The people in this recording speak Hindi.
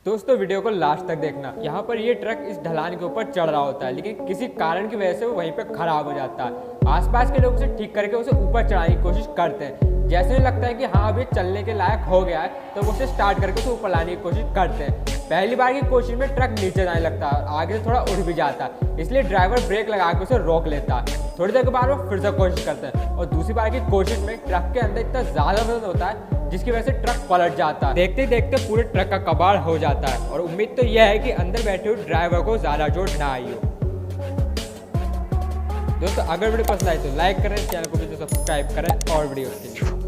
दोस्तों वीडियो को लास्ट तक देखना। यहाँ पर ये ट्रक इस ढलान के ऊपर चढ़ रहा होता है, लेकिन किसी कारण की वजह से वो वहीं पे खराब हो जाता है। आसपास के लोग उसे ठीक करके उसे ऊपर चढ़ाने की कोशिश करते हैं। जैसे ही लगता है कि हाँ अब ये चलने के लायक हो गया है, तो वो उसे स्टार्ट करके उसे ऊपर लाने की कोशिश करते हैं। पहली बार की कोशिश में ट्रक नीचे जाने लगता है, आगे से थोड़ा उड़ भी जाता है, इसलिए ड्राइवर ब्रेक लगा के उसे रोक लेता है। थोड़ी देर के बाद वो फिर से कोशिश करते हैं और दूसरी बार की कोशिश में ट्रक के अंदर इतना ज़्यादा वजन होता है जिसकी वजह से ट्रक पलट जाता है। देखते ही देखते पूरे ट्रक का कबाड़ हो जाता है और उम्मीद तो यह है कि अंदर बैठे हुए ड्राइवर को ज़्यादा चोट ना आई हो। दोस्तों अगर वीडियो पसंद आए तो लाइक करें, चैनल को भी सब्सक्राइब करें और वीडियो के लिए।